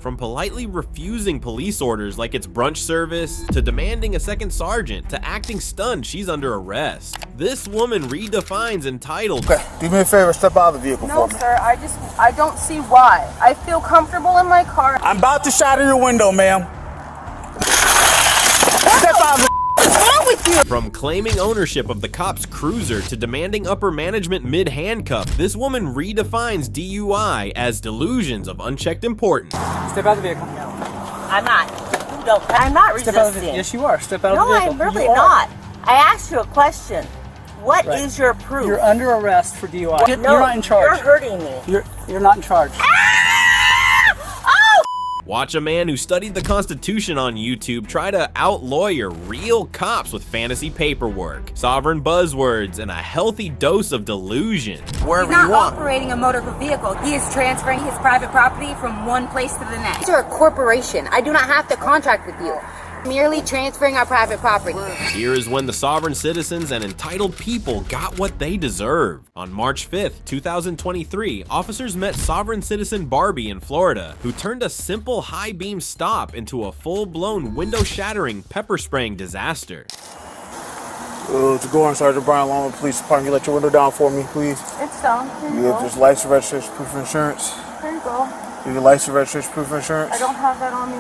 From politely refusing police orders like it's brunch service, to demanding a second sergeant, to acting stunned she's under arrest. This woman redefines entitled. Okay, do me a favor, step out of the vehicle for me. No, sir, I don't see why. I feel comfortable in my car. I'm about to shatter your window, ma'am. Step out of the What's wrong with you? From claiming ownership of the cop's cruiser to demanding upper management mid-handcuff, this woman redefines DUI as delusions of unchecked importance. Step out of the vehicle. No, I'm not. You don't. I'm not Step out of the resisting. Yes, you are. Step out of the No, vehicle. I'm really You are. not. I asked you a question. What is Right. your proof? You're under arrest for DUI. You're No, not in charge. You're hurting me. You're not in charge. Watch a man who studied the Constitution on YouTube try to out-lawyer real cops with fantasy paperwork, sovereign buzzwords, and a healthy dose of delusion. Wherever He's you not want. operating a motor vehicle. He is transferring his private property from one place to the next. You're a corporation. I do not have to contract with you. Merely transferring our private property. Here is when the sovereign citizens and entitled people got what they deserved. On March 5th, 2023, officers met sovereign citizen Barbie in Florida, who turned a simple high-beam stop into a full-blown window-shattering pepper-spraying disaster. To go on, Sergeant Brian Longwood Police Department. You let your window down for me, please. It's down. Here you You go. have just license, registration, proof of insurance. Here you go. You your license, registration, proof of insurance. I don't have that on me.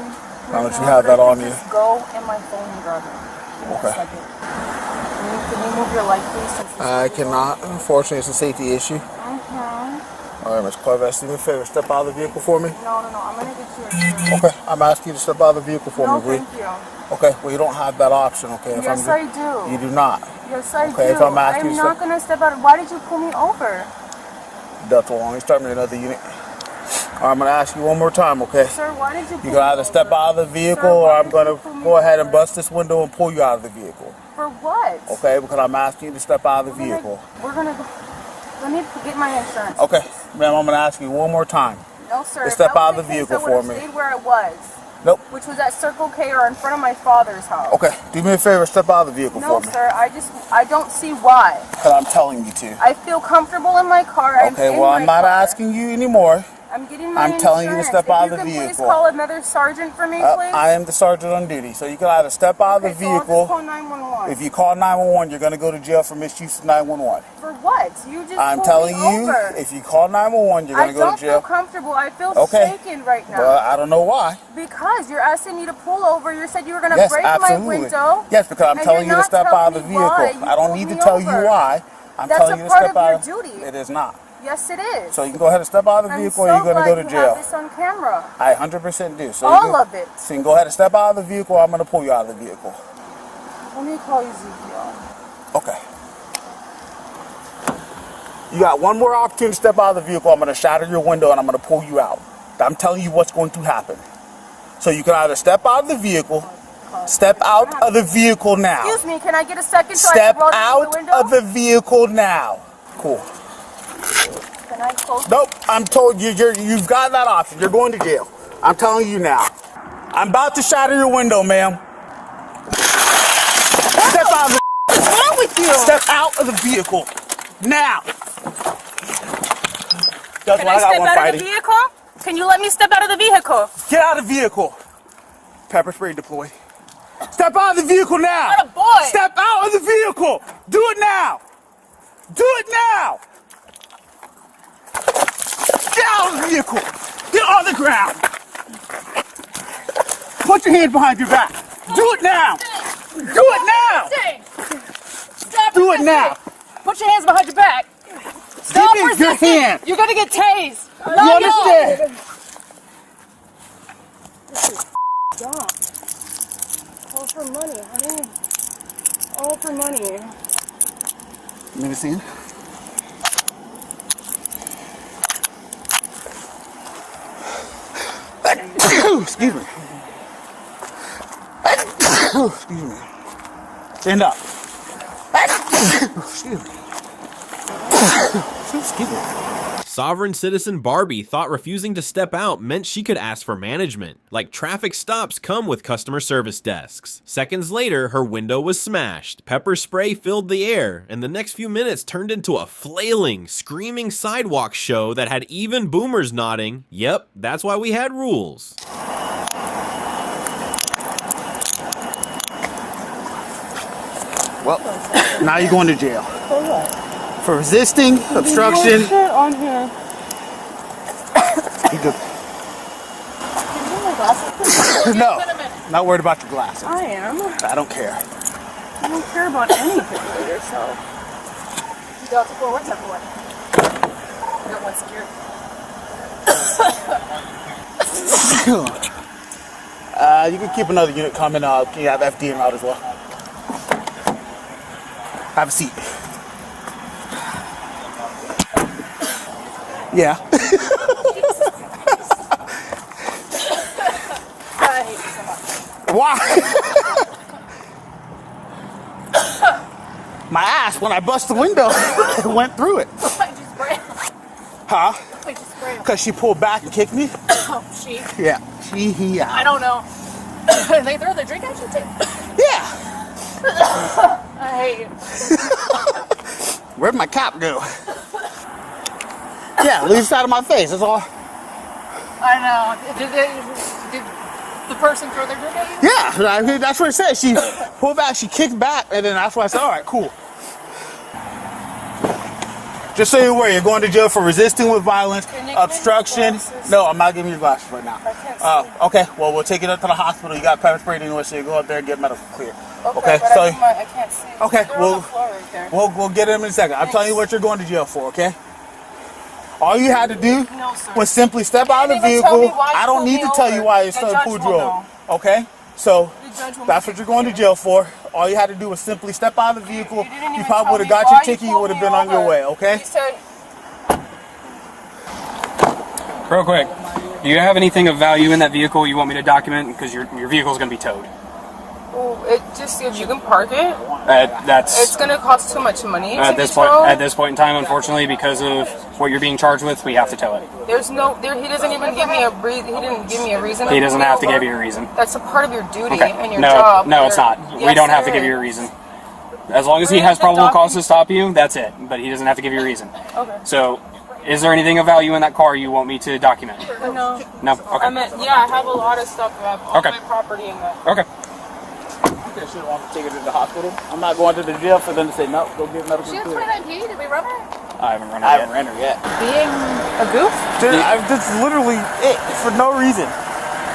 Why don't you have that on you? Just go in my phone and grab it. Give me a Okay. second. Can you move your light, please? Since this I is video? cannot. Unfortunately, it's a safety issue. All right, Ms. Clarvest, do me a favor. Step out of the vehicle for me. No. I'm gonna get you. Okay, I'm asking you to step out of the vehicle for No, me, please. thank you. Okay, well, you don't have that option, okay? If Yes, I do. You do not. Yes, I Okay, do. if I'm asking I'm you not gonna step out. Why did you pull me over? That's wrong. You start me another unit. All right, I'm going to ask you one more time, okay? Sir, why did you pull You can me either step over? out of the vehicle Sir, or why I'm did going you to pull me go ahead and over? bust this window and pull you out of the vehicle. For what? Okay, because I'm asking you to step out of the vehicle. We're gonna go. Let me get my insurance. Okay, ma'am, I'm going to ask you one more time. No, sir. To if step that was out of the case, vehicle I would've for me. Stayed where I was, Nope. which was at Circle K or in front of my father's house. Okay, do me a favor, step out of the vehicle No, for me. sir. I don't see why. Because I'm telling you to. I feel comfortable in my car. Okay, well, I'm not asking you anymore. I'm getting my I'm telling you to insurance. step out of If the you can vehicle. please call another sergeant for me, please. I am the sergeant on duty, so you can either step out of the Okay, so I'll vehicle. just call 911. If you call 911, you're going to go to jail for misuse of 911. For what? You just I'm pulled telling me you, over. if you call 911, you're I going to go don't to jail. feel comfortable. I feel Okay. shaken right now. Well, I don't know why. Because you're asking me to pull over. You said you were going to Yes, break absolutely. my window. Yes, because I'm and telling you're you to not step telling out of the me why. vehicle. You I don't pulled need to me tell over. you why. I'm That's telling a you to part step of out. your duty. It is not. Yes, it is. So you can go ahead and step out of the vehicle, or I'm you're so going to go to glad you have jail. this on camera. I 100% do. So you All can, of it. So you can go ahead and step out of the vehicle, or I'm going to pull you out of the vehicle. Let me call Ezekiel. Okay. You got one more opportunity to step out of the vehicle. I'm going to shatter your window and I'm going to pull you out. I'm telling you what's going to happen. So you can either step out of the vehicle, step out of the vehicle now. Excuse me, can I get a second so Step I can roll down the out window? of the vehicle now. Cool. Can I close? Nope, I'm told you've got that option. You're going to jail. I'm telling you now. I'm about to shatter your window, ma'am. Step out of the What's wrong with you? Step out of the vehicle now. That's Can why I I got step one out fighting. of the vehicle? Can you let me step out of the vehicle? Get out of the vehicle. Pepper spray deployed. Step out of the vehicle now. Not a boy. Step out of the vehicle. Do it now. Do it now. Get out of the vehicle. Get on the ground. Put your hands behind your back. Do it now. Do it now. Stop Do it now. Put your hands behind your back. Stop Give me your resisting. hand. You're gonna get tased. You understand? Stop. All for money, honey. All for money. Let me see. Excuse me. Excuse me. Stand up. Excuse me. Excuse me. Sovereign citizen Barbie thought refusing to step out meant she could ask for management. Like traffic stops come with customer service desks. Seconds later, her window was smashed. Pepper spray filled the air, and the next few minutes turned into a flailing, screaming sidewalk show that had even boomers nodding, "Yep, that's why we had rules." Well, now you're going to jail. For what? For resisting, obstruction. Shit on here. You good. Can you my glasses? No, not worried about your glasses. I am. I don't care. I don't care about anything for yourself. You got to go, what's everyone? You got one secured. You can keep another unit coming. Can you have FD en route as well? Have a seat. Yeah. I hate you so much. Why? My ass, when I bust the window, went through it. I just ran. Huh? I just ran. Because she pulled back and kicked me? Oh, she. Yeah. Yeah. I don't know. They throw the drink at you too? Yeah. I hate you. Where'd my cap go? Yeah, leave this out of my face, that's all. I know. Did the person throw their drink at you? Yeah, that's what it said. She pulled back, she kicked back, and then that's why I said, all right, cool. Just so you're aware, you're going to jail for resisting with violence, obstruction. No, I'm not giving you glasses right now. I can't see. Okay, well, we'll take you up to the hospital. You got pepper spray anyway, so you go up there and get medical clear. Okay, but so I can't see. okay, They're on the floor right there. we'll get him in a second. I'm telling you what you're going to jail for, okay? All you had to do No, sir. was simply step out of the didn't even tell me vehicle. why you I don't pulled need me to tell over. you why it's The judge pulled you will over. know. Okay? So The judge will that's make what you're going to jail for. All you had to do was simply step out of the vehicle. You didn't You even probably tell would have me got why your you ticket. You pulled would have me been on your over. way, okay? He said, Real quick, do you have anything of value in that vehicle you want me to document? Because your vehicle is going to be towed. well, it just if you can park it, That's it's gonna cost too much money. at to this be point. towed. At this point in time, unfortunately, because of what you're being charged with, we have to tow it. There's no, he doesn't even give me a reason. He didn't give me a reason. He doesn't pull me have to over. give you a reason. That's a part of your duty Okay. and your No, job. no, it's not. Yes, We don't have to there give you a is. reason. As long as he Where's has the probable cause to document? stop you, that's it. But he doesn't have to give you a reason. Okay. So, is there anything of value in that car you want me to document? No. No. Okay. I meant, yeah, I have a lot of stuff. I have all Okay. my property in that. Okay. You should want to take her to the hospital. I'm not going to the jail for them to say, no, go get medical She has clear. 29P. Did we run her? I haven't run it I yet. haven't ran her yet. Being a goof? Dude, that's literally it, for no reason.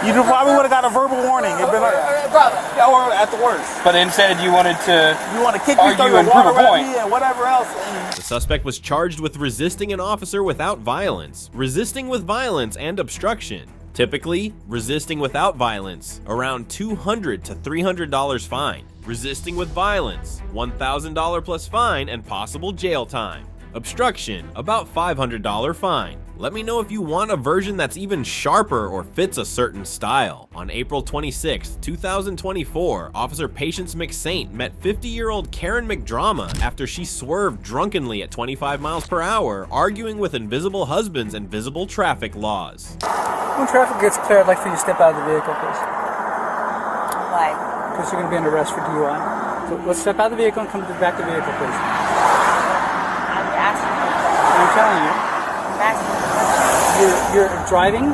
You probably would have got a verbal warning. It'd been like, Brother. yeah, or at the worst. But instead, you wanted to. You want to kick me, Argue throw your and prove water a at point. me, and whatever else. And The suspect was charged with resisting an officer without violence, resisting with violence, and obstruction. Typically, resisting without violence, around $200 to $300 fine. Resisting with violence, $1,000 plus fine and possible jail time. Obstruction, about $500 fine. Let me know if you want a version that's even sharper or fits a certain style. On April 26, 2024, Officer Patience McSaint met 50-year-old Karen McDrama after she swerved drunkenly at 25 miles per hour, arguing with invisible husbands and visible traffic laws. When traffic gets clear, I'd like for you to step out of the vehicle, please. Why? Because you're going to be under arrest for DUI. So let's step out of the vehicle and come back to the vehicle, please. I'm asking you. I'm telling you. I'm asking you. You're driving,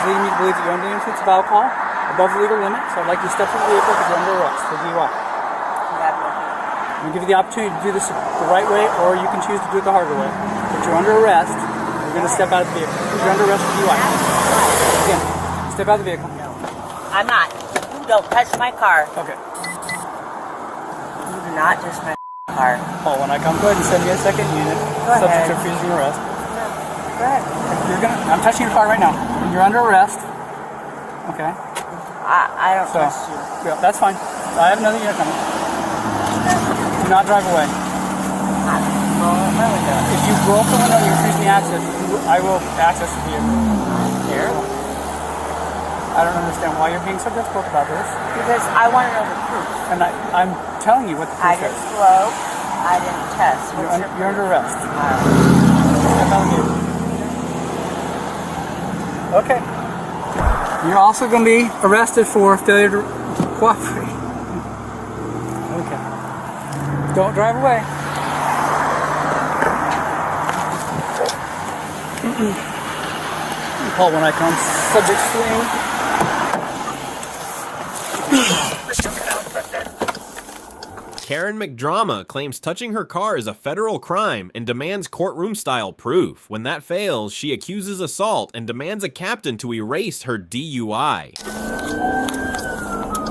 leading me to believe that you're under the influence of alcohol, above the legal limit, so I'd like you to step from the vehicle because you're under arrest for DUI. You have no fear. I'm going to give you the opportunity to do this the right way, or you can choose to do it the harder way. But you're under arrest. You're going to step out of the vehicle. You're under arrest for DUI. Again, step out of the vehicle. I'm not. You don't touch my car. Okay. You do not touch my car. Oh, when I come, go ahead and send me a second unit. Go Subject ahead. to refusing arrest. Go ahead. I'm touching your car right now. You're under arrest. Okay. I don't So, trust you. yeah, that's fine. I have another unit coming. Do not drive away. Roll up my window. If you blow up the window and you refuse me access, I will access the vehicle. Here. I don't understand why you're being so difficult about this. Because I want to know the proof. And I'm telling you what the I proof didn't is. blow. I didn't test. What's your You're under arrest. proof? Step out of the vehicle. Okay. You're also going to be arrested for failure to cooperate. Okay. Don't drive away. Call when I come. Subject fleeing. Karen McDrama claims touching her car is a federal crime and demands courtroom-style proof. When that fails, she accuses assault and demands a captain to erase her DUI.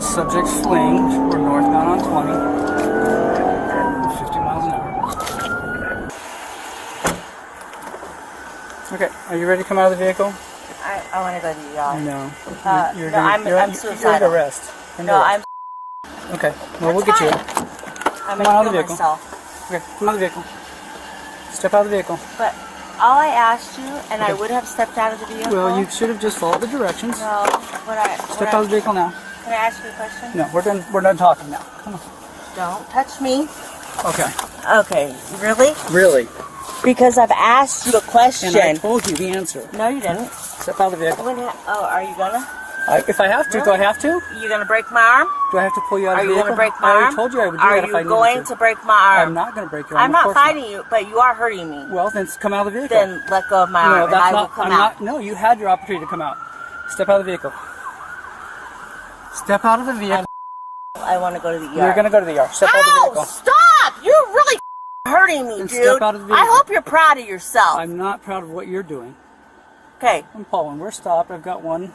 Subject fleeing. We're northbound on 20. 50 miles an hour. Okay, are you ready to come out of the vehicle? I want to go to the yard. I know. I'm suicidal. You're under arrest. Okay, well, we'll get you. I'm Come on out of the kill vehicle. myself. Okay, come out of the vehicle. Step out of the vehicle. But all I asked you, and I would have stepped out of the vehicle. Well, you should have just followed the directions. No, Step out of the vehicle now. Can I ask you a question? No, we're done talking now. Come on. Don't touch me. Okay. Okay, really? Really? Because I've asked you a question. And I told you the answer. No, you didn't. Step out of the vehicle. Are you gonna? If I have to, do I have to? You gonna break my arm? Do I have to pull you out Are of the you vehicle? gonna break my I arm? already told you I would do that if I needed to. Are you going to break my arm? I'm not going to break your arm. I'm not fighting you, but you are hurting me. Well, then come out of the vehicle. Then let go of my arm, and I will come out. No, you had your opportunity to come out. Step out of the vehicle. Step out of the vehicle. I want to go to the yard. You're going to go to the yard. Step out of the vehicle. Stop! You're really hurting me, dude. Step out of the vehicle. I hope you're proud of yourself. I'm not proud of what you're doing. Okay. I'm Paul, we're stopped. I've got one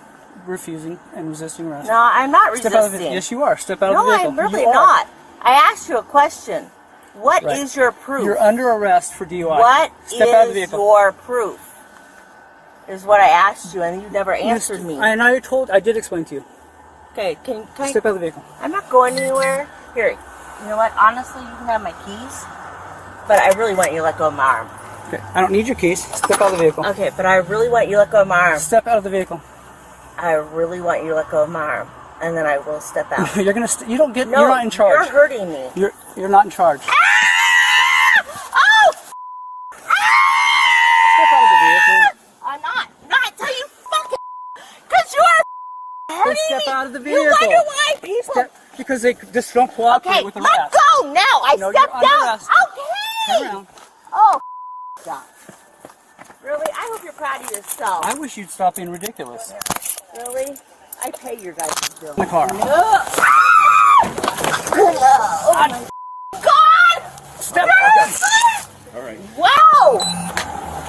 refusing and resisting arrest. No, I'm not Step out of the, resisting. yes, you are. Step out of the vehicle. No, I'm really You are. not. I asked you a question. What Right. is your proof? You're under arrest for DUI. What Step out of the is vehicle. your proof? Is what I asked you, and you never answered me. I did explain to you. Okay, can I? Step out of the vehicle. I'm not going anywhere. Here, you know what? Honestly, you can have my keys, but I really want you to let go of my arm. Okay, I don't need your keys. Step out of the vehicle. Okay, but I really want you to let go of my arm. Step out of the vehicle. I really want you to let go of my arm, and then I will step out. You're gonna. You don't get. No, you're not in charge. You're hurting me. You're not in charge. Ah! Oh! Step out of the vehicle. I'm not until you fucking, because you are hurting Then step me. out of the vehicle. You wonder why people. Because they just don't cooperate Okay, with the let arrest. go now. I No, stepped you're under out. arrest. Okay. Turn around. Oh, God. Really? I hope you're proud of yourself. I wish you'd stop being ridiculous. Really? I pay your guys' bill. In the car. Oh my God! Step. All right. Wow!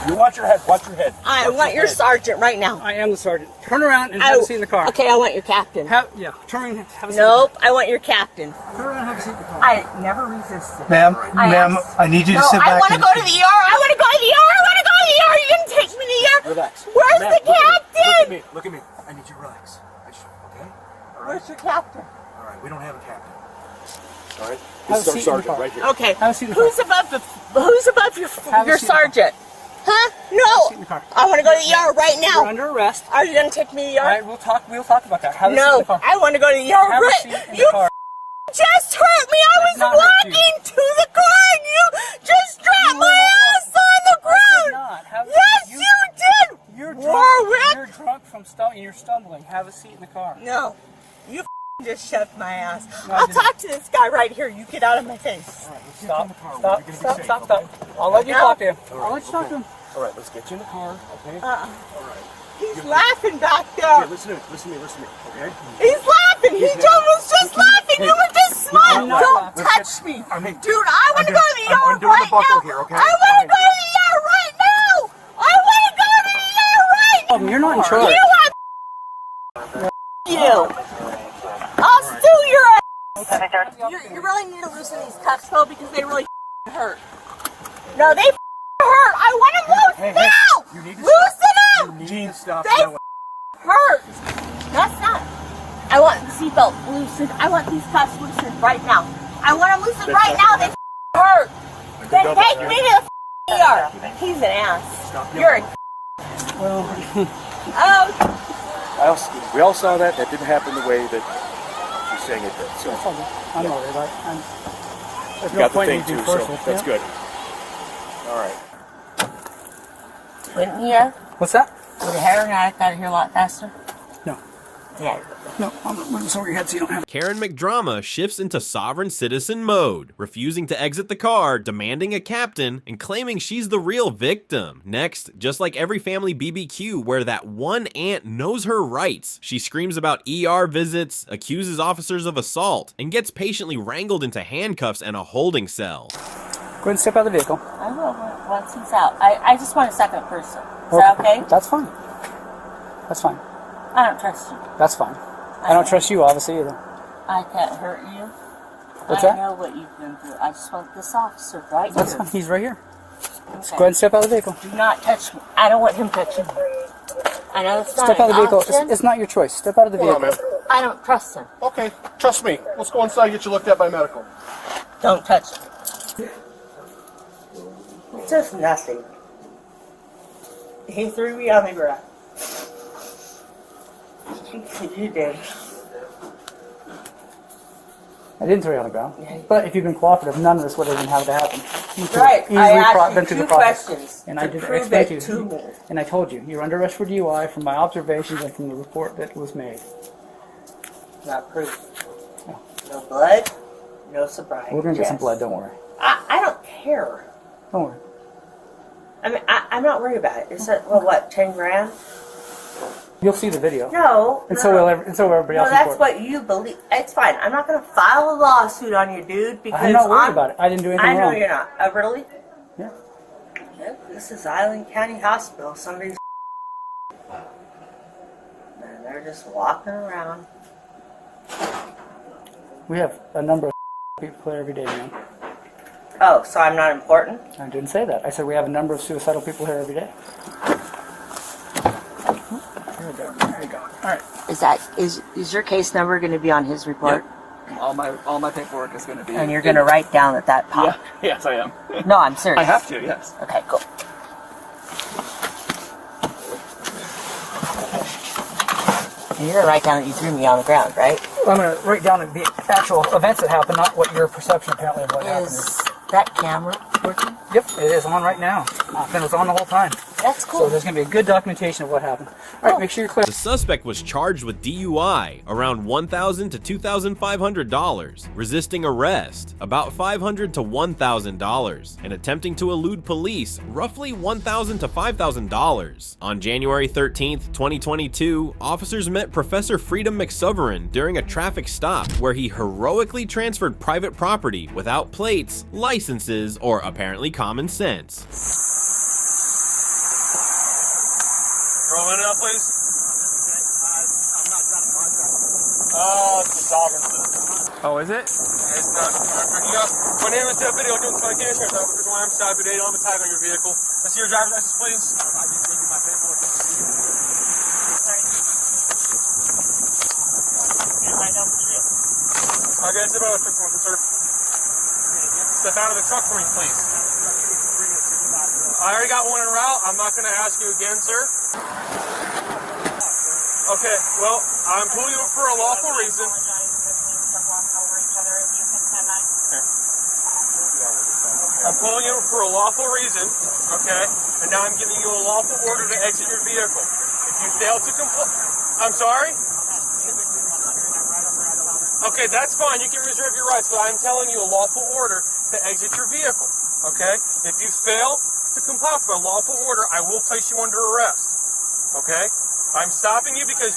You watch your head. Watch your head. I want your sergeant right now. I am the sergeant. Turn around and have a seat in the car. Okay, I want your captain. Turn around and have a seat. Nope, I want your captain. Turn around and have a seat in the car. I never resisted. Ma'am, I need you to sit back. I want to go to the ER. I want to go to the ER. I want to go to the ER. You're going to take me to the ER? Relax. Where's the captain? Look at me. I need you to relax. Okay? All right? Where's your captain? All right. We don't have a captain. All right? Have This a is our seat in the sergeant car. right here. Okay. Have a seat in the car. Who's above your seat in the sergeant? Huh? No. seat in the car. I want to go to the ER right You're now. under arrest. Are you going to take me to the ER? All right, we'll talk about that. Have a seat in No, the car. I want to go to the ER Have a right. seat in the You car. just hurt me. I was not hurt you. walking to the car and you just dropped my ass on the ground. not. Have a Yes, seat. you did. You're Whoa, drunk. Rick. You're drunk from you're stumbling. Have a seat in the car. No, you just shoved my ass. No, I I'll didn't. talk to this guy right here. You get out of my face. Stop. I'll let you talk to him. I'll let you talk to him. All right. Let's get you in the car. Okay? He's laughing back there. Here, listen to me. Okay? He's laughing. He was just laughing. You were just smiling. I'm not Don't laughing. touch me. Dude, I want to go to the ER I'm undoing right the buckle now. here, okay? I want to go to the ER right now. I want to go to the ER right now. You're not in charge. You. I'll sue your ass. You really need to loosen these cuffs, though, because they really hurt. No, they hurt. I want them loose now. You need to Loosen them. You need to stop. They hurt. That's not. I want the seatbelt loosened. I want these cuffs loosened right now. I want them loosened right now. They hurt. Then take me to the ER. He's an ass. You're a. Well, We all saw that. That didn't happen the way that she's saying it did. So I'm all right. There's you no got the point thing in too. being So forceful. that's Yeah. good. All right. Wouldn't you? What's that? Would a heroin addict out of here a lot faster? No. Yeah. No, I'm moving this over your head so you don't have. Karen McDrama shifts into sovereign citizen mode, refusing to exit the car, demanding a captain, and claiming she's the real victim. Next, just like every family BBQ where that one aunt knows her rights, she screams about ER visits, accuses officers of assault, and gets patiently wrangled into handcuffs and a holding cell. Go ahead and step out of the vehicle. I will once he's out. I just want a second person. Is that okay? That's fine. That's fine. I don't trust you. That's fine. I don't trust you, obviously, either. I can't hurt you. What's I that? know what you've been through. I just want this officer right That's here. fine. He's right here. Okay. Go ahead and step out of the vehicle. Do not touch me. I don't want him touching me. I know it's not Step out of the an vehicle. option. It's not your choice. Step out of the Hold on, vehicle. man. I don't trust him. Okay, trust me. Let's go inside and get you looked at by medical. Don't touch me. It's just nothing. He threw me on the ground. You did. I didn't throw you on the ground. But if you'd been cooperative, none of this would have even had to happen. You could Right. easily I asked been you through the two process. questions And I to did prove explain it to me. And I told you, you're under arrest for DUI from my observations and from the report that was made. Not proof. No blood, no sobriety. We're going to get some test. blood, don't worry. I don't care. Don't worry. I mean, I'm not worried about it. Is that, well, what, 10 grand? You'll see the video. No. And no, so no. will everybody No, else in that's court. what you believe. It's fine. I'm not going to file a lawsuit on you, dude, because I'm not worried about it. I didn't do anything I know wrong. you're not. Really? Yeah. Yep, this is Island County Hospital. Somebody's and they're just walking around. We have a number of people here every day, man. Oh, so I'm not important? I didn't say that. I said we have a number of suicidal people here every day. Here we go. There you go. All right. Is your case number going to be on his report? Yep. All my paperwork is going to be. And you're going to write down that pop? Yeah. Yes, I am. No, I'm serious. I have to. Yes. Okay, cool. And you're going to write down that you threw me on the ground, right? Well, I'm going to write down the actual events that happened, not what your perception apparently of what happened is. Is that camera working? Yep, it is on right now. And it was on the whole time. That's So cool. there's going to be a good documentation of what happened. All right, make sure you're clear. The suspect was charged with DUI, around $1,000 to $2,500, resisting arrest, about $500 to $1,000, and attempting to elude police, roughly $1,000 to $5,000. On January 13th, 2022, officers met Professor Freedom McSovereign during a traffic stop where he heroically transferred private property without plates, licenses, or apparently common sense. Roll in now, please. Oh, it's the sovereign citizen. Oh, is it? It's not. My name is Deputy. I'm doing my insurance officer. I'm stop today. Don't have a tag on your vehicle. Let's see your driver's license, please. I just gave you my paperwork. Okay, step out of the truck for me, sir. Step out of the truck for me, please. I already got one en route. I'm not going to ask you again, sir. Okay, well, I'm pulling you over for a lawful reason. I'm pulling you over for a lawful reason, okay? And now I'm giving you a lawful order to exit your vehicle. If you fail to comply, I'm sorry? Okay, that's fine. You can reserve your rights, but I'm telling you a lawful order to exit your vehicle, okay? If you fail to comply with my lawful order, I will place you under arrest, okay? I'm stopping you because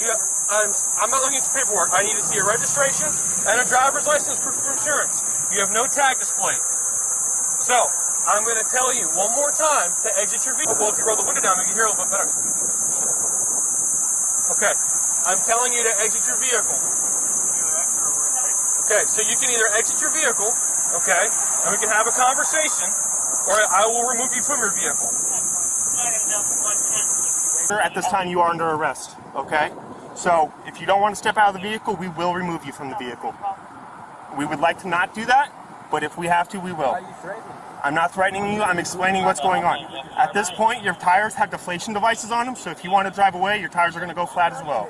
I'm not looking at your paperwork. I need to see a registration and a driver's license proof of insurance. You have no tag displayed. So, I'm going to tell you one more time to exit your vehicle. Well, if you roll the window down, we can hear a little bit better. Okay, I'm telling you to exit your vehicle. Okay, so you can either exit your vehicle, okay, and we can have a conversation, or I will remove you from your vehicle. At this time, you are under arrest, okay? So, if you don't want to step out of the vehicle, we will remove you from the vehicle. We would like to not do that, but if we have to, we will. I'm not threatening you, I'm explaining what's going on. At this point, your tires have deflation devices on them, so if you want to drive away, your tires are going to go flat as well.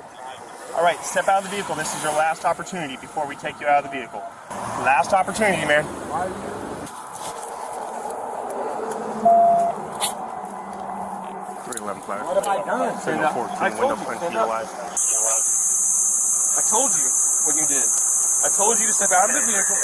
All right, step out of the vehicle. This is your last opportunity before we take you out of the vehicle. Last opportunity, man. 311 flat. What have I done? Signal 14, window punch, DUI. I told you what you did. I told you to step out of the vehicle.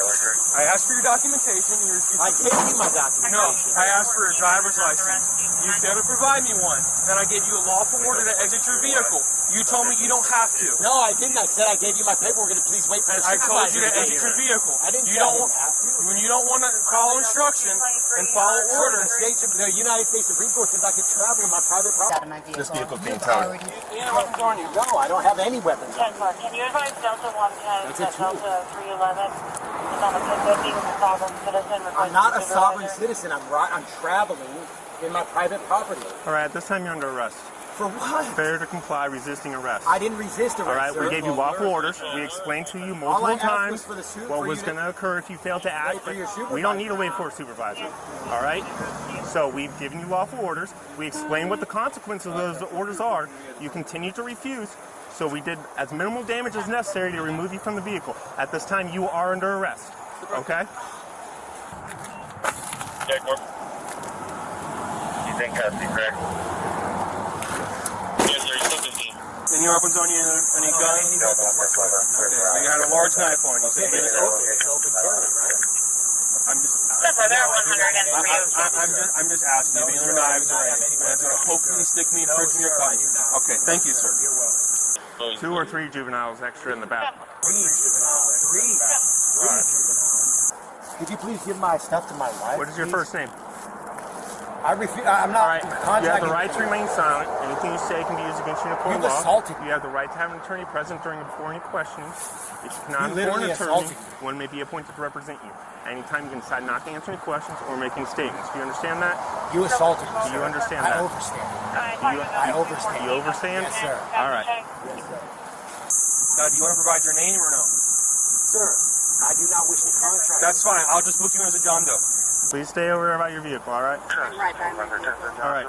I asked for your documentation. And you refused. I gave you my documentation. No, I asked for your driver's license. You failed to provide me one. Then I gave you a lawful order to exit your vehicle. You told me you don't have to. No, I didn't. I said I gave you my paperwork and please wait for the I told you to supervisor exit your vehicle. I didn't You say I don't. didn't have to. When you don't want to follow instruction and follow orders. The United States Supreme Court says I can travel in my private property. Out of my vehicle. This vehicle being towed. Any weapons on you? No, I don't have any weapons. 10-4. Can you advise Delta 110 that Delta 311 is on the 1050 with a sovereign citizen? I'm not a sovereign citizen. I'm traveling in my private property. All right, at this time you're under arrest. For what? Failure to comply, resisting arrest. I didn't resist arrest. All right, we sir. gave you lawful orders. We explained to you multiple times what was going to occur if you failed to act. We don't need to wait for a supervisor. All right? So we've given you lawful orders. We explained what the consequences of those orders are. You continue to refuse. So we did as minimal damage as necessary to remove you from the vehicle. At this time, you are under arrest. Okay? You think custody, correct? Yes, sir. You're still 15. Any weapons on you? Any guns? Okay. You had a large knife on you. So It's open carry, right? I'm just. Step right there, 100 again for you. I'm just asking you. These are knives or anything. That's gonna poke me, stick me, prick me, or cut you. Okay. Thank you, sir. 2 or 3 juveniles extra in the back. Three juveniles. Could you please give my stuff to my wife? What is your first name? I'm not All right. You have the contacting. right to remain silent. Anything you say can be used against you in a court of You've law. assaulted me. You have the right to have an attorney present before any questions. If you cannot You afford an literally attorney, assaulted me. one may be appointed to represent you. Anytime you can decide not to answer any questions or make any statements. Do you understand that? You assaulted me. Do you sir. understand I that? overstand. I overstand. You overstand? Yes, sir. All right. Now, do you want to provide your name or no? Sir, I do not wish to contract. That's fine. I'll just book you in as a John Doe. Please stay aware about your vehicle, all right? Right by my vehicle. All right.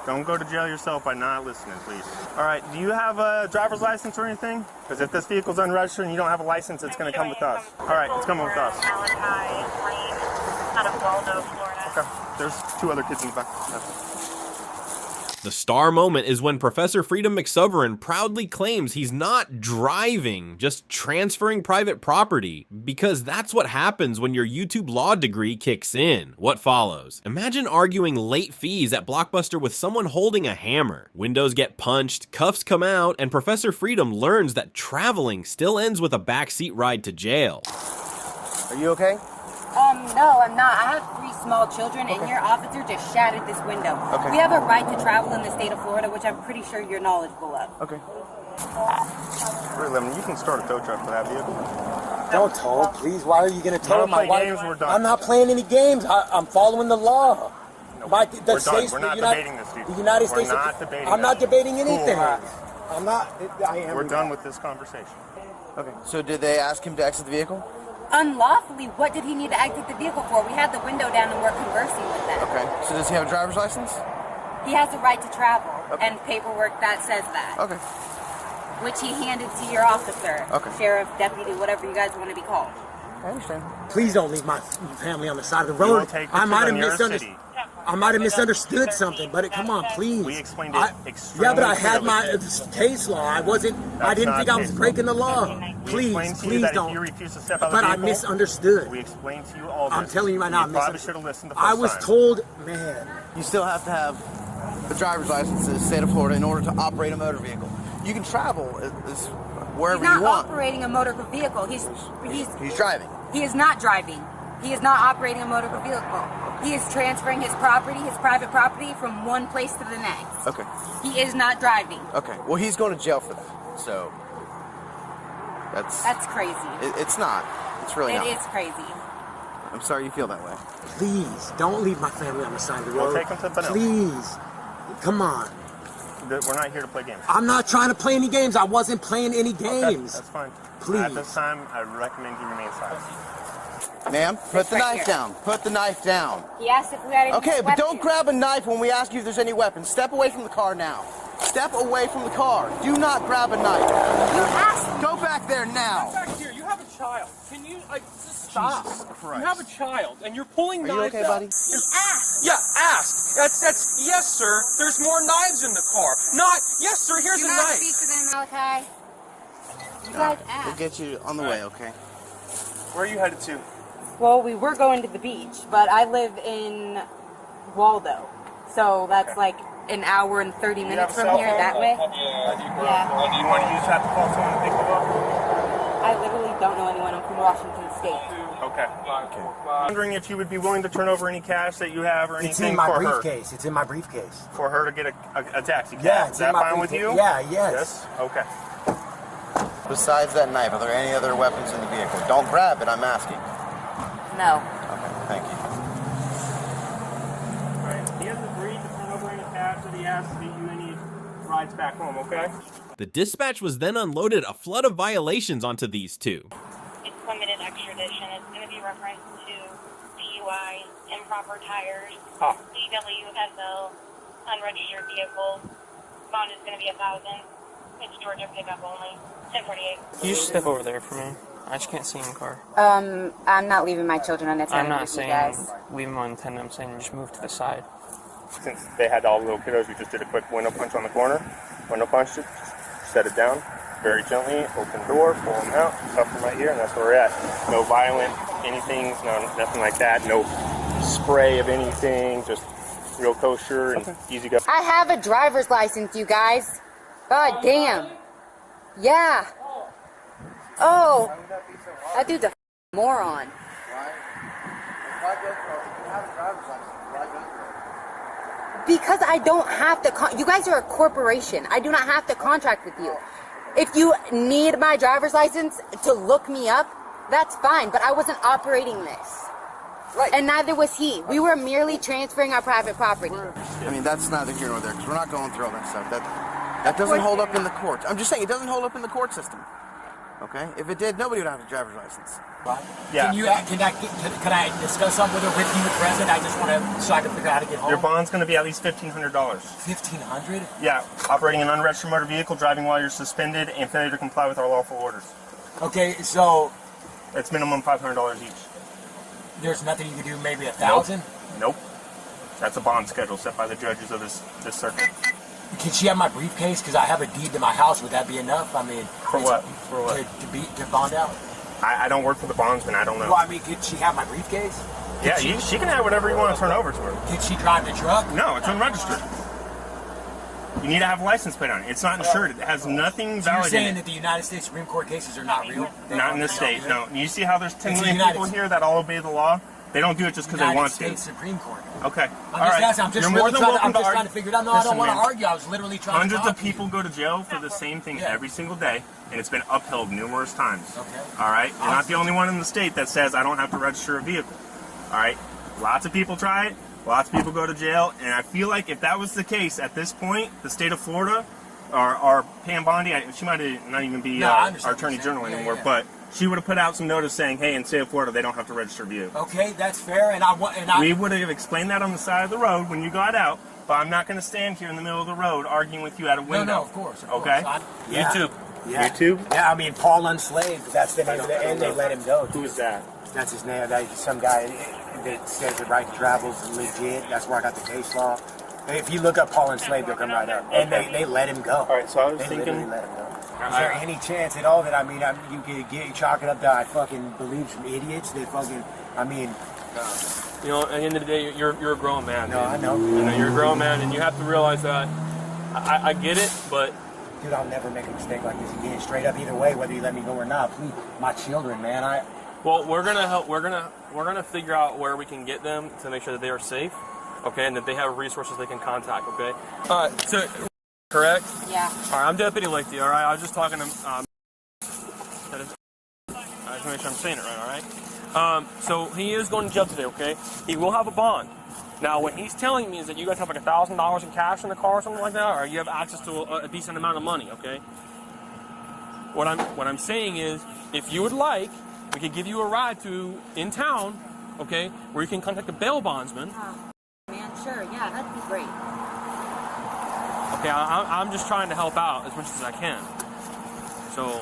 Don't go to jail yourself by not listening, please. All right. Do you have a driver's license or anything? Because if this vehicle's unregistered and you don't have a license, it's going to come with us. All right. It's coming with us. Malachi Lane out of Waldo, Florida. Okay. There's 2 other kids in the back. That's it. The star moment is when Professor Freedom McSovereign proudly claims he's not driving, just transferring private property, because that's what happens when your YouTube law degree kicks in. What follows? Imagine arguing late fees at Blockbuster with someone holding a hammer. Windows get punched, cuffs come out, and Professor Freedom learns that traveling still ends with a backseat ride to jail. Are you okay? No, I'm not. I have 3 small children, and your officer just shattered this window. Okay. We have a right to travel in the state of Florida, which I'm pretty sure you're knowledgeable of. Okay. 311, you can start a tow truck for that vehicle. Don't tow, please. Why are you going to tow Don't my play wife? games, we're done. I'm not playing any games. I'm following the law. No, My, we're done. We're not debating this, dude. The United We're States. not debating I'm not that. debating anything. Cool. I'm not. I am. We're done with this conversation. Okay. So did they ask him to exit the vehicle? Unlawfully, what did he need to exit the vehicle for? We had the window down and we're conversing with them. Okay. So does he have a driver's license? He has the right to travel Okay. and paperwork that says that, Okay. which he handed to your officer, Okay. sheriff, deputy, whatever you guys want to be called. I understand. Please don't leave my family on the side of the We will road. take you I to might the have nearest misunderstood. city. I might have misunderstood something, but come on, please. We explained it extremely Yeah, but I had clearly. my case law. I wasn't. I That's didn't not think I was case law. breaking the law. We Please, explained to you please that don't. if you refuse to step out of But the I vehicle, misunderstood. we explained to you all this. I'm telling you right now, I You probably misunderstood. should have listened the first I was time. told, man. You still have to have a driver's license in the state of Florida in order to operate a motor vehicle. You can travel wherever He's not you want. operating a motor vehicle. He's driving. He is not driving. He is not operating a motor vehicle. He is transferring his property, his private property, from one place to the next. Okay. He is not driving. Okay. Well, he's going to jail for that. So That's crazy. It's not. It's really not. It is crazy. I'm sorry you feel that way. Please don't leave my family on the side of the road. We'll take them to Benel. Please, come on. We're not here to play games. I'm not trying to play any games. I wasn't playing any Okay, games. that's fine. Please. At this time, I recommend you remain silent. Ma'am, put the right knife here. down. Put the knife down. He asked if we had any Okay, but weapons. don't grab a knife when we ask you if there's any weapons. Step away from the car now. Step away from the car. Do not grab a knife. You asked. Go back there now. Back here, you have a child. Can you just stop? Jesus Christ. You have a child, and you're pulling Are you knives okay, out. buddy? You asked. Yeah, ask. That's yes, sir. There's more knives in the car. Not yes, sir. Here's Do a not knife. speak to them, Malachi. You guys asked. We'll get you on the way, okay? Where are you headed to? Well, we were going to the beach, but I live in Waldo. So that's like an hour and 30 minutes from here that way. Yeah. Do you want to use that to call someone to pick you up? I literally don't know anyone. I'm from Washington State. Okay. I'm wondering if you would be willing to turn over any cash that you have or anything It's in my for briefcase. It's in my briefcase. For her to get a taxi cab. Yeah, Is that fine with you? Yeah, yes. Okay. Besides that knife, are there any other weapons in the vehicle? Don't grab it, I'm asking. No. Okay, thank you. All right. He has agreed to turn over any cash that he has to get you any rides back home, okay? The dispatch was then unloaded a flood of violations onto these two. It's limited extradition. It's going to be referenced to DUI, improper tires, DWSL, unregistered vehicle. Bond is going to be $1,000. It's Georgia pickup only. 1048. Can you just step over there for me? I just can't see in the car. I'm not leaving my children unattended I'm not with saying you guys. leave them unattended. I'm saying just move to the side. Since they had all the little kiddos, we just did a quick window punch on the corner. Window punched it, just set it down very gently, open the door, pull them out, stuff them right here, and that's where we're at. No violent anything, nothing like that. No spray of anything, just real kosher and easy go. I have a driver's license, you guys. God damn. Yeah. Oh. That dude's a moron. Because I don't have to, you guys are a corporation. I do not have to contract with you. If you need my driver's license to look me up, that's fine, but I wasn't operating this. Right. And neither was he. We were merely transferring our private property. I mean, that's neither here nor there, because we're not going through all that stuff. That doesn't hold up in the court. I'm just saying, it doesn't hold up in the court system. Okay? If it did, nobody would have a driver's license. Yeah. Can I discuss something with her with you present? I just want to, so I can figure out how to get home. Your bond's going to be at least $1,500. $1,500? Yeah, operating an unregistered motor vehicle, driving while you're suspended, and failure to comply with our lawful orders. Okay, so it's minimum $500 each. There's nothing you can do, maybe $1,000? Nope. That's a bond schedule set by the judges of this circuit. Can she have my briefcase? Because I have a deed to my house. Would that be enough? I mean, for what? For what? To bond out. I don't work for the bondsman. I don't know. Well, I mean, could she have my briefcase? Yeah, she can have whatever you want to turn over to her. Can she drive the truck? No, it's unregistered. You need to have a license plate on it. It's not insured. It has nothing valid in it. You're saying that the United States Supreme Court cases are not real? Not in this state, no. You see how there's 10 million people here that all obey the law? They don't do it just because they want to. United States Supreme Court. Okay. I'm just trying to figure it out. No, I don't want to argue. I was literally trying to Hundreds of people go to jail for the same thing every single day, and it's been upheld numerous times. Okay. All right? You're not the only one in the state that says I don't have to register a vehicle. All right? Lots of people try it. Lots of people go to jail, and I feel like if that was the case at this point, the state of Florida, or Pam Bondi, she might not even be our attorney general anymore, but she would have put out some notice saying, hey, in the state of Florida, they don't have to register vehicles. Okay, that's fair, we would have explained that on the side of the road when you got out, but I'm not going to stand here in the middle of the road arguing with you at a window. No, of course. Okay? YouTube. Yeah. YouTube? Yeah, I mean, Paul Unslaved, that's the name of the, and they let him go. Who is that? That's his name. Some guy that says the right to travel is legit. That's where I got the case law. If you look up Paul Enslaved, he'll come right up. And they let him go. All right, so I was thinking, let him go. Is there any chance at all that, you could chalk it up that I fucking believe some idiots that fucking, You know, at the end of the day, you're a grown man. No, I know. You know, you're a grown man, and you have to realize that. I get it, but dude, I'll never make a mistake like this again. Straight up, either way, whether you let me go or not. Please, my children, man. Well, we're gonna help. We're gonna figure out where we can get them to make sure that they are safe, okay, and that they have resources they can contact, okay. So, correct? Yeah. All right, I'm Deputy Lakey. All right, I was just talking to. I just want to make sure I'm saying it right. All right. So he is going to jail today, okay? He will have a bond. Now, what he's telling me is that you guys have like $1,000 in cash in the car or something like that, or you have access to a decent amount of money, okay? What I'm saying is, if you would like, we could give you a ride to in town, okay, where you can contact a bail bondsman. Oh, man, sure, yeah, that'd be great. Okay, I'm just trying to help out as much as I can. So,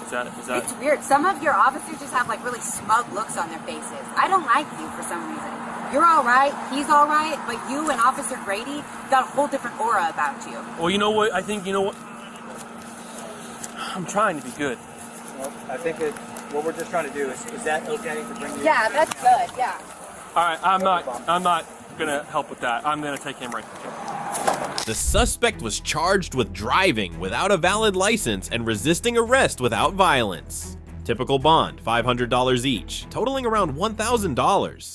is that? It's weird. Some of your officers just have like really smug looks on their faces. I don't like you for some reason. You're all right, he's all right, but you and Officer Grady got a whole different aura about you. Well, you know what? I think, you know what? I'm trying to be good. Well, I think that what we're just trying to do is that okay to bring you? Yeah, that's good. Yeah. All right, I'm not gonna help with that. I'm gonna take him right. The suspect was charged with driving without a valid license and resisting arrest without violence. Typical bond, $500 each, totaling around $1,000.